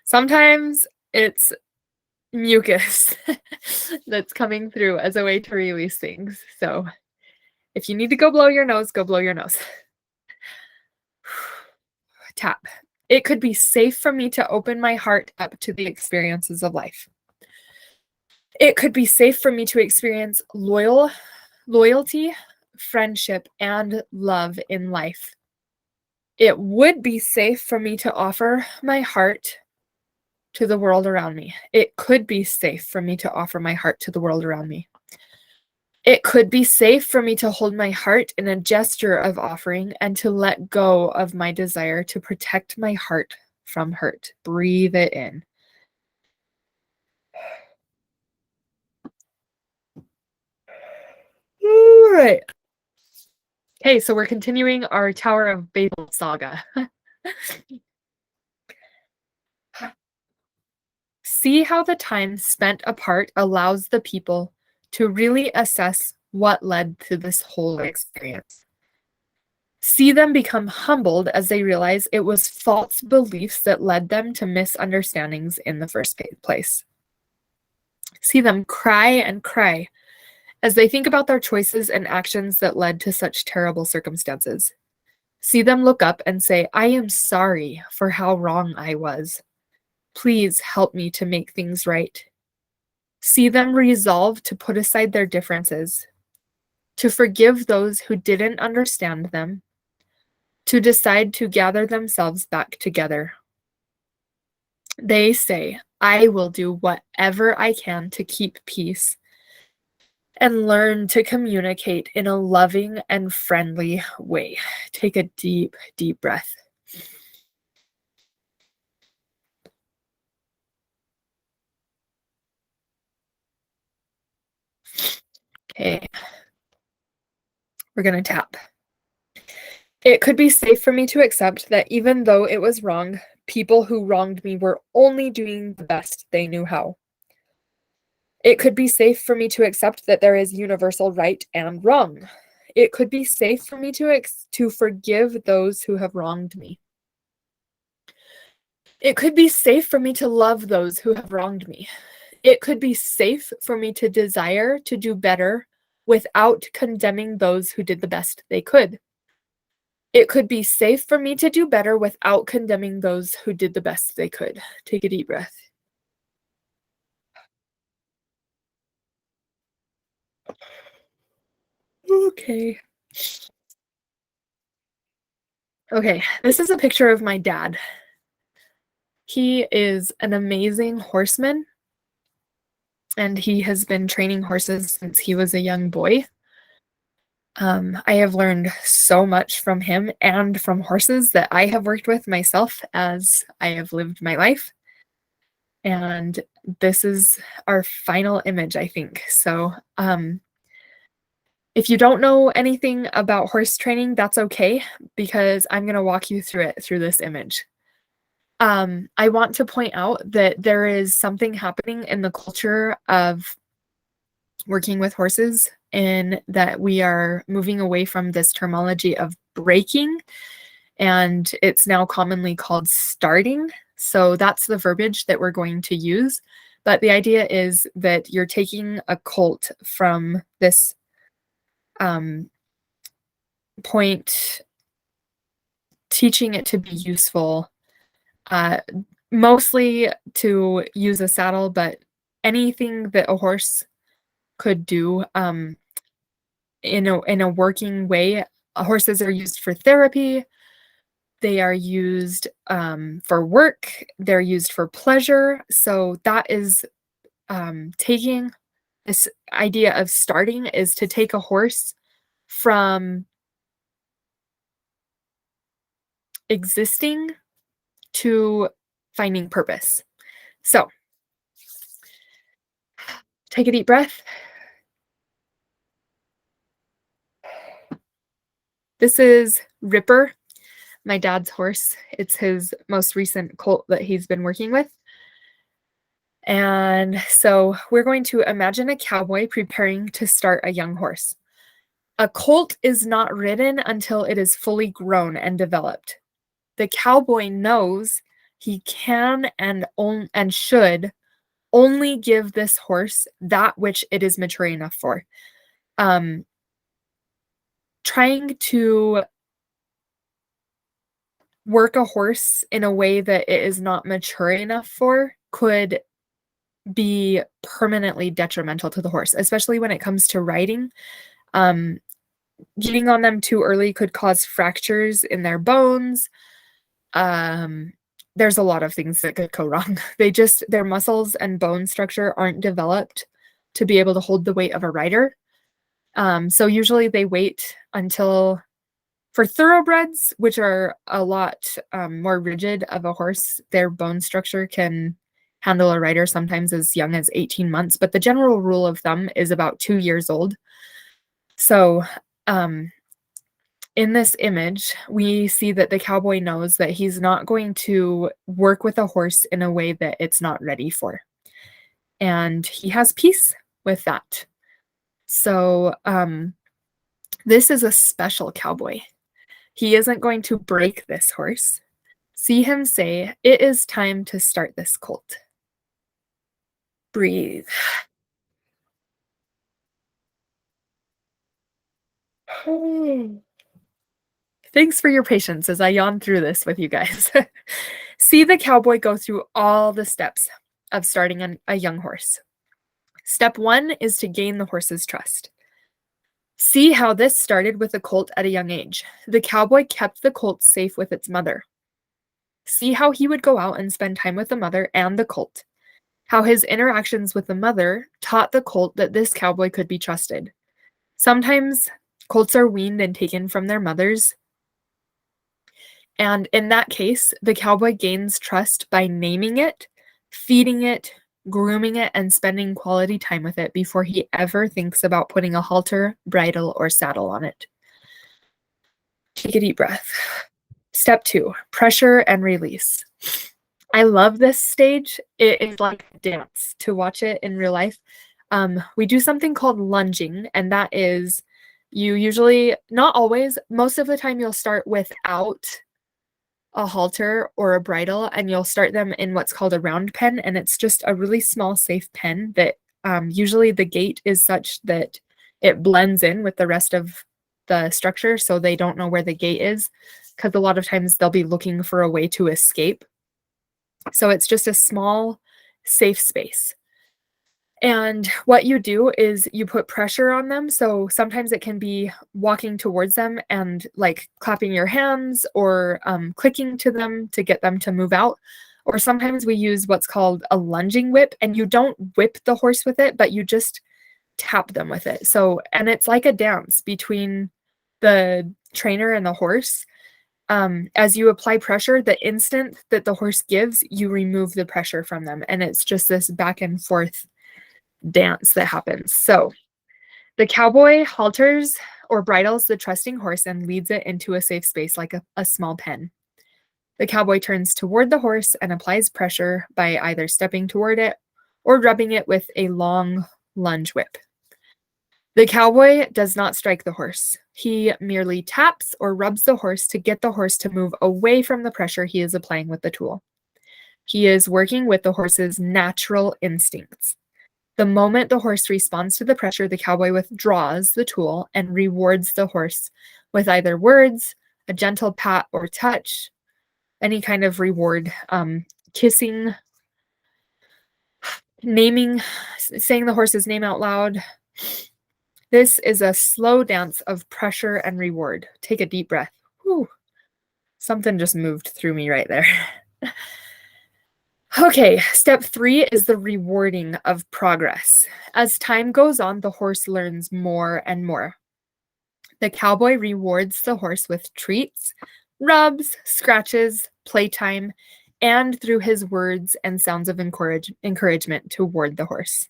sometimes it's mucus that's coming through as a way to release things. So if you need to go blow your nose, go blow your nose. Tap. It could be safe for me to open my heart up to the experiences of life. It could be safe for me to experience loyalty, friendship, and love in life. It would be safe for me to offer my heart to the world around me. It could be safe for me to offer my heart to the world around me. It could be safe for me to hold my heart in a gesture of offering and to let go of my desire to protect my heart from hurt. Breathe it in. All right. Okay, so we're continuing our Tower of Babel saga. See how the time spent apart allows the people to really assess what led to this whole experience. See them become humbled as they realize it was false beliefs that led them to misunderstandings in the first place. See them cry and cry as they think about their choices and actions that led to such terrible circumstances. See them look up and say, I am sorry for how wrong I was. Please help me to make things right. See them resolve to put aside their differences, to forgive those who didn't understand them, to decide to gather themselves back together. They say, I will do whatever I can to keep peace and learn to communicate in a loving and friendly way. Take a deep, deep breath. Okay, we're going to tap. It could be safe for me to accept that even though it was wrong, people who wronged me were only doing the best they knew how. It could be safe for me to accept that there is universal right and wrong. It could be safe for me to forgive those who have wronged me. It could be safe for me to love those who have wronged me. It could be safe for me to desire to do better without condemning those who did the best they could. It could be safe for me to do better without condemning those who did the best they could. Take a deep breath. Okay. Okay, this is a picture of my dad. He is an amazing horseman, and he has been training horses since he was a young boy. I have learned so much from him and from horses that I have worked with myself as I have lived my life. And this is our final image, I think. So, if you don't know anything about horse training, that's okay, because I'm going to walk you through it through this image. I want to point out that there is something happening in the culture of working with horses, in that we are moving away from this terminology of breaking, and it's now commonly called starting. So that's the verbiage that we're going to use. But the idea is that you're taking a colt from this point, teaching it to be useful, mostly to use a saddle, but anything that a horse could do in a working way. Horses are used for therapy. They are used for work. They're used for pleasure. So that is taking this idea of starting, is to take a horse from existing to finding purpose. So take a deep breath. This is Ripper, my dad's horse. It's his most recent colt that he's been working with. And so we're going to imagine a cowboy preparing to start a young horse. A colt is not ridden until it is fully grown and developed. The cowboy knows he can and should only give this horse that which it is mature enough for. Trying to work a horse in a way that it is not mature enough for could be permanently detrimental to the horse, especially when it comes to riding. Getting on them too early could cause fractures in their bones. There's a lot of things that could go wrong. Their muscles and bone structure aren't developed to be able to hold the weight of a rider. So usually they wait until, for thoroughbreds, which are a lot more rigid of a horse, their bone structure can handle a rider sometimes as young as 18 months. But the general rule of thumb is about 2 years old. So in this image, we see that the cowboy knows that he's not going to work with a horse in a way that it's not ready for. And he has peace with that. So this is a special cowboy. He isn't going to break this horse. See him say, "It is time to start this colt." Breathe. Thanks for your patience as I yawn through this with you guys. See the cowboy go through all the steps of starting a young horse. Step 1 is to gain the horse's trust. See how this started with the colt at a young age. The cowboy kept the colt safe with its mother. See how he would go out and spend time with the mother and the colt. How his interactions with the mother taught the colt that this cowboy could be trusted. Sometimes colts are weaned and taken from their mothers. And in that case, the cowboy gains trust by naming it, feeding it, grooming it, and spending quality time with it before he ever thinks about putting a halter, bridle, or saddle on it. Take a deep breath. Step 2, pressure and release. I love this stage. It is like a dance to watch it in real life. We do something called lunging, and that is you usually, not always, most of the time you'll start without a halter or a bridle, and you'll start them in what's called a round pen, and it's just a really small, safe pen that usually the gait is such that it blends in with the rest of the structure, so they don't know where the gate is, because a lot of times they'll be looking for a way to escape. So it's just a small, safe space. And what you do is you put pressure on them. So sometimes it can be walking towards them and like clapping your hands or clicking to them to get them to move out. Or sometimes we use what's called a lunging whip, and you don't whip the horse with it, but you just tap them with it. So, and it's like a dance between the trainer and the horse. As you apply pressure, the instant that the horse gives, you remove the pressure from them. And it's just this back and forth dance that happens. So the cowboy halters or bridles the trusting horse and leads it into a safe space like a small pen. The cowboy turns toward the horse and applies pressure by either stepping toward it or rubbing it with a long lunge whip. The cowboy does not strike the horse. He merely taps or rubs the horse to get the horse to move away from the pressure he is applying with the tool. He is working with the horse's natural instincts. The moment the horse responds to the pressure, the cowboy withdraws the tool and rewards the horse with either words, a gentle pat or touch, any kind of reward, kissing, naming, saying the horse's name out loud. This is a slow dance of pressure and reward. Take a deep breath. Whew. Something just moved through me right there. Okay, step 3 is the rewarding of progress. As time goes on, the horse learns more and more. The cowboy rewards the horse with treats, rubs, scratches, playtime, and through his words and sounds of encouragement toward the horse.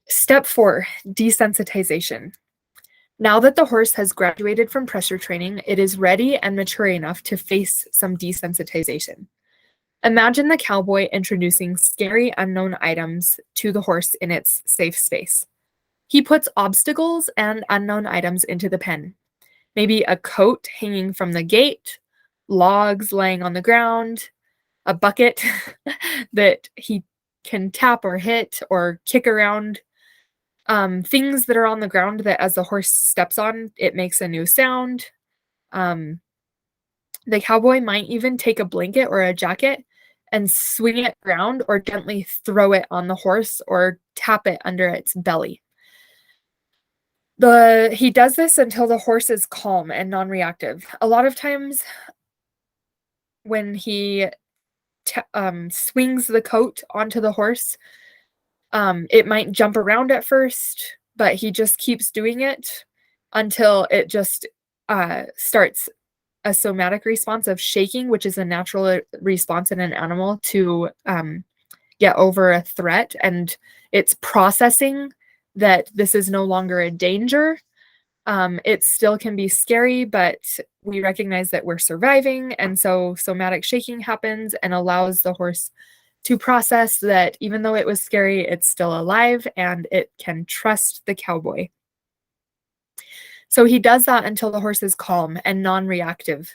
Step 4, desensitization. Now that the horse has graduated from pressure training, it is ready and mature enough to face some desensitization. Imagine the cowboy introducing scary unknown items to the horse in its safe space. He puts obstacles and unknown items into the pen. Maybe a coat hanging from the gate, logs laying on the ground, a bucket that he can tap or hit or kick around, things that are on the ground that as the horse steps on, it makes a new sound. The cowboy might even take a blanket or a jacket and swing it around or gently throw it on the horse or tap it under its belly. He does this until the horse is calm and non-reactive. A lot of times when he swings the coat onto the horse, it might jump around at first, but he just keeps doing it until it just starts a somatic response of shaking, which is a natural response in an animal to get over a threat. And it's processing that this is no longer a danger. It still can be scary, but we recognize that we're surviving. And so somatic shaking happens and allows the horse to process that even though it was scary, it's still alive and it can trust the cowboy. So he does that until the horse is calm and non-reactive.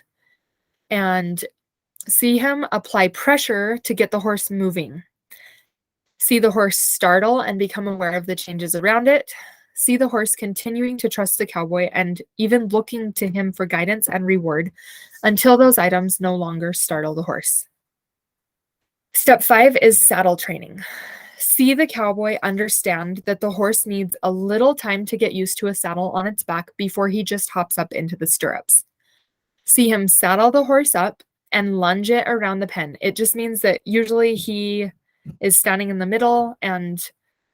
And see him apply pressure to get the horse moving. See the horse startle and become aware of the changes around it. See the horse continuing to trust the cowboy and even looking to him for guidance and reward until those items no longer startle the horse. Step 5 is saddle training. See the cowboy understand that the horse needs a little time to get used to a saddle on its back before he just hops up into the stirrups. See him saddle the horse up and lunge it around the pen. It just means that usually he is standing in the middle and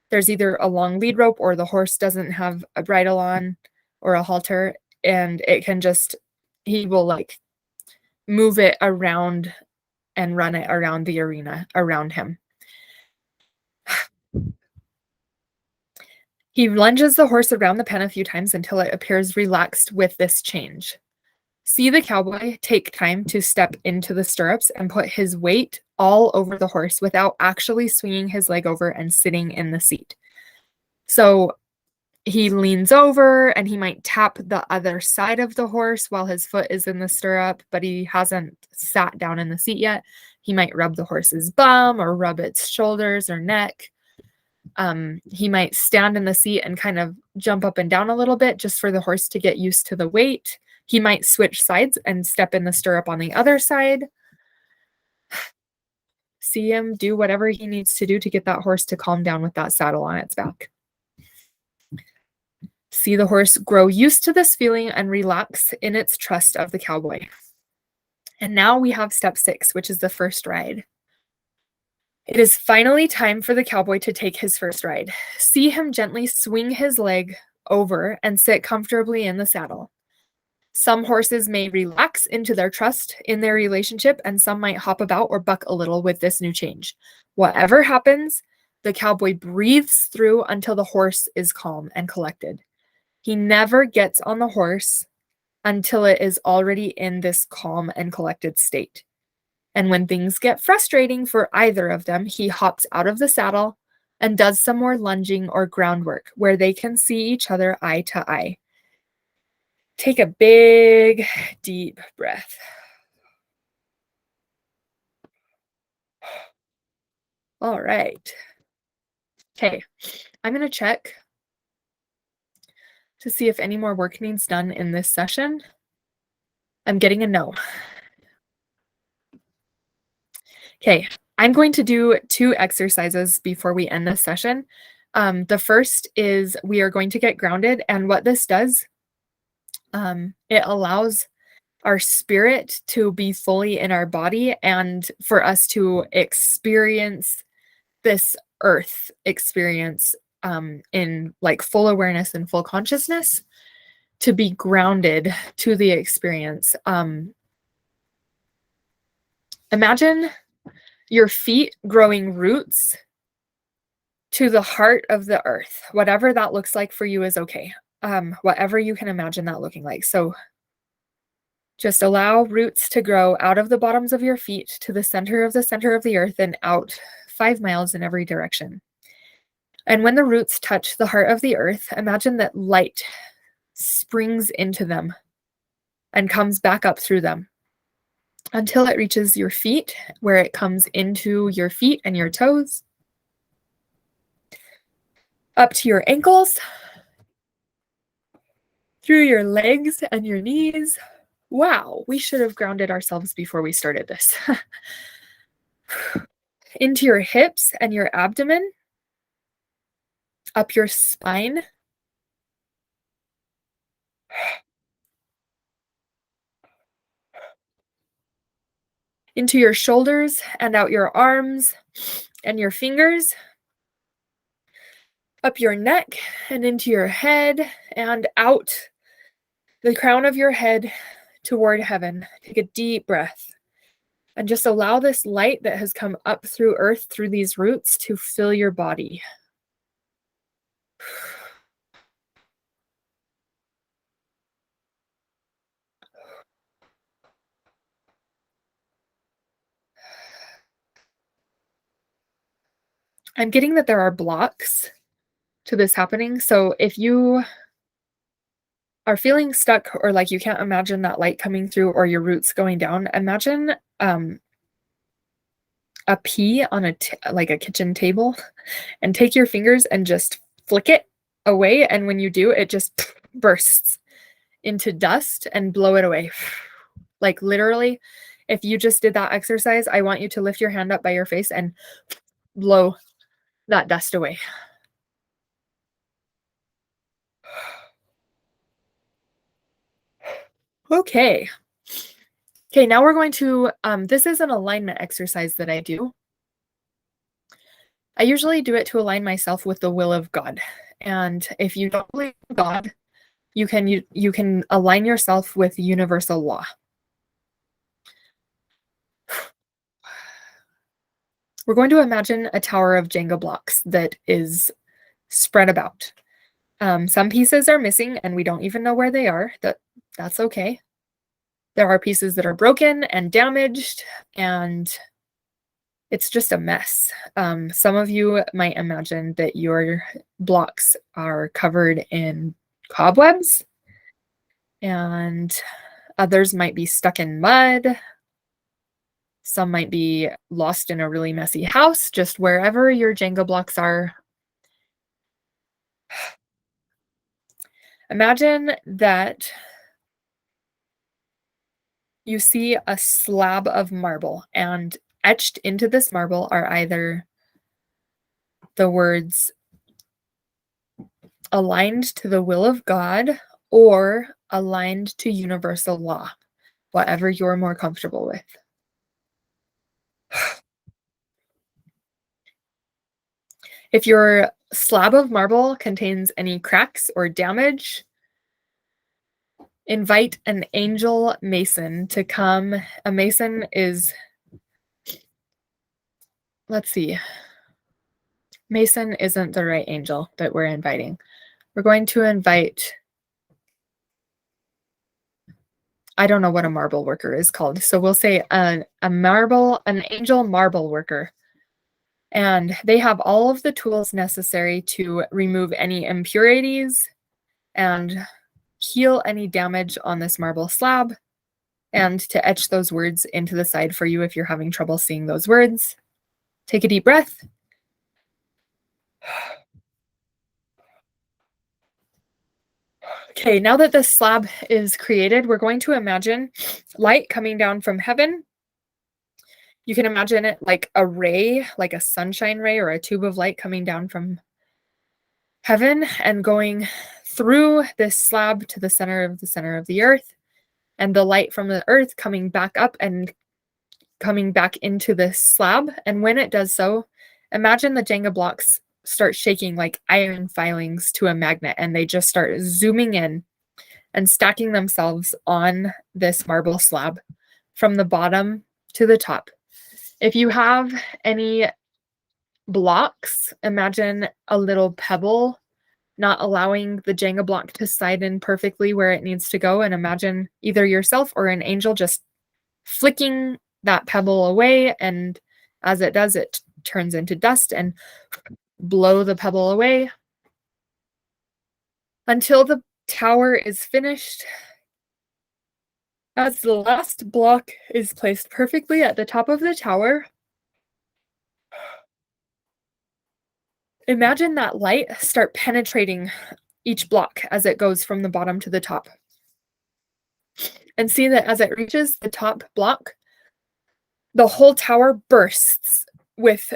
there's either a long lead rope or the horse doesn't have a bridle on or a halter, and he will like move it around and run it around the arena around him. He lunges the horse around the pen a few times until it appears relaxed with this change. See the cowboy take time to step into the stirrups and put his weight all over the horse without actually swinging his leg over and sitting in the seat. So he leans over and he might tap the other side of the horse while his foot is in the stirrup, but he hasn't sat down in the seat yet. He might rub the horse's bum or rub its shoulders or neck. He might stand in the seat and kind of jump up and down a little bit just for the horse to get used to the weight. He might switch sides and step in the stirrup on the other side. See him do whatever he needs to do to get that horse to calm down with that saddle on its back. See the horse grow used to this feeling and relax in its trust of the cowboy. And now we have step 6, which is the first ride. It is finally time for the cowboy to take his first ride. See him gently swing his leg over and sit comfortably in the saddle. Some horses may relax into their trust in their relationship, and some might hop about or buck a little with this new change. Whatever happens, the cowboy breathes through until the horse is calm and collected. He never gets on the horse until it is already in this calm and collected state. And when things get frustrating for either of them, he hops out of the saddle and does some more lunging or groundwork where they can see each other eye to eye. Take a big, deep breath. All right. Okay, I'm going to check to see if any more work needs done in this session. I'm getting a no. Okay, I'm going to do 2 exercises before we end this session. The first is we are going to get grounded, and what this does, it allows our spirit to be fully in our body and for us to experience this earth experience in like full awareness and full consciousness, to be grounded to the experience. Imagine your feet growing roots to the heart of the earth. Whatever that looks like for you is okay. Whatever you can imagine that looking like. So just allow roots to grow out of the bottoms of your feet to the center of the earth and out 5 miles in every direction. And when the roots touch the heart of the earth, imagine that light springs into them and comes back up through them until it reaches your feet, where it comes into your feet and your toes, up to your ankles, through your legs and your knees. Wow, we should have grounded ourselves before we started this. Into your hips and your abdomen, up your spine, into your shoulders and out your arms and your fingers, up your neck and into your head and out the crown of your head toward heaven. Take a deep breath and just allow this light that has come up through earth, through these roots, to fill your body. I'm getting that there are blocks to this happening. So if you are feeling stuck or like you can't imagine that light coming through or your roots going down, imagine a pea on like a kitchen table, and take your fingers and just flick it away. And when you do, it just bursts into dust and blow it away. Like literally, if you just did that exercise, I want you to lift your hand up by your face and blow that dust away. Okay. Okay, now we're going to, this is an alignment exercise that I do. I usually do it to align myself with the will of God. And if you don't believe in God, you can align yourself with universal law. We're going to imagine a tower of Jenga blocks that is spread about. Some pieces are missing and we don't even know where they are. That's okay. There are pieces that are broken and damaged, and it's just a mess. Some of you might imagine that your blocks are covered in cobwebs, and others might be stuck in mud. Some might be lost in a really messy house. Just wherever your Jenga blocks are, imagine that you see a slab of marble, and etched into this marble are either the words aligned to the will of God or aligned to universal law, whatever you're more comfortable with. If your slab of marble contains any cracks or damage, invite an angel mason to come. A mason is, let's see, mason isn't the right angel that we're inviting. We're going to invite, I don't know what a marble worker is called. So we'll say an angel marble worker. And they have all of the tools necessary to remove any impurities and heal any damage on this marble slab, and to etch those words into the side for you if you're having trouble seeing those words. Take a deep breath. Okay, now that this slab is created, we're going to imagine light coming down from heaven. You can imagine it like a ray, like a sunshine ray or a tube of light coming down from heaven and going through this slab to the center of the earth, and the light from the earth coming back up and coming back into this slab. And when it does so, imagine the Jenga blocks start shaking like iron filings to a magnet, and they just start zooming in and stacking themselves on this marble slab from the bottom to the top. If you have any blocks, imagine a little pebble not allowing the Jenga block to slide in perfectly where it needs to go, and imagine either yourself or an angel just flicking that pebble away, and as it does, it turns into dust, and blow the pebble away until the tower is finished. As the last block is placed perfectly at the top of the tower, imagine that light start penetrating each block as it goes from the bottom to the top. And see that as it reaches the top block, the whole tower bursts with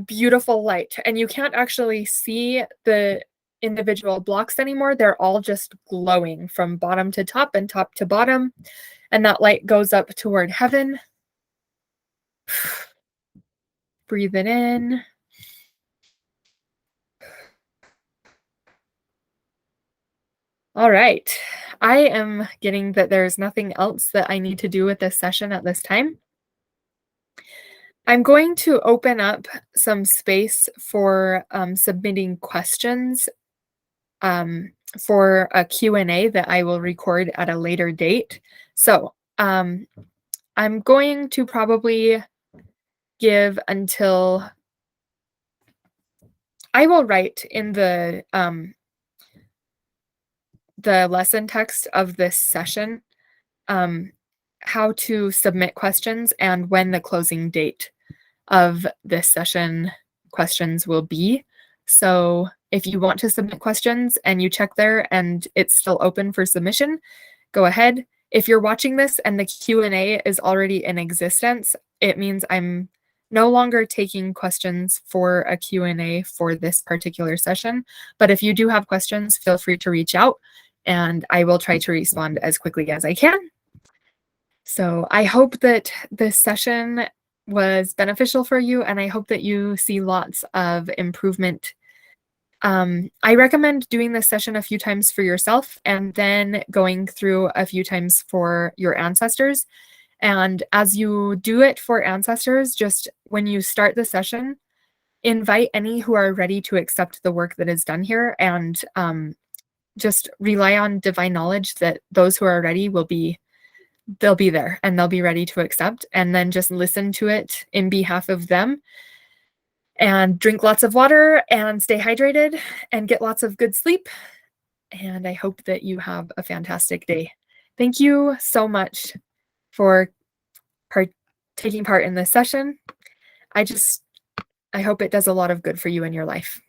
beautiful light. And you can't actually see the individual blocks anymore. They're all just glowing from bottom to top and top to bottom. And that light goes up toward heaven. Breathe it in. All right. I am getting that there's nothing else that I need to do with this session at this time. I'm going to open up some space for submitting questions for a Q&A that I will record at a later date. So I'm going to probably give until I will write in the lesson text of this session how to submit questions and when the closing date of this session questions will be. So if you want to submit questions and you check there and it's still open for submission, go ahead. If you're watching this and the Q&A is already in existence, it means I'm no longer taking questions for a Q&A for this particular session. But if you do have questions, feel free to reach out and I will try to respond as quickly as I can. So I hope that this session was beneficial for you, and I hope that you see lots of improvement. I recommend doing this session a few times for yourself and then going through a few times for your ancestors. And as you do it for ancestors, just when you start the session, invite any who are ready to accept the work that is done here, and just rely on divine knowledge that those who are ready they'll be there and they'll be ready to accept, and then just listen to it in behalf of them, and drink lots of water and stay hydrated and get lots of good sleep. And I hope that you have a fantastic day. Thank you so much for taking part in this session. I hope it does a lot of good for you in your life.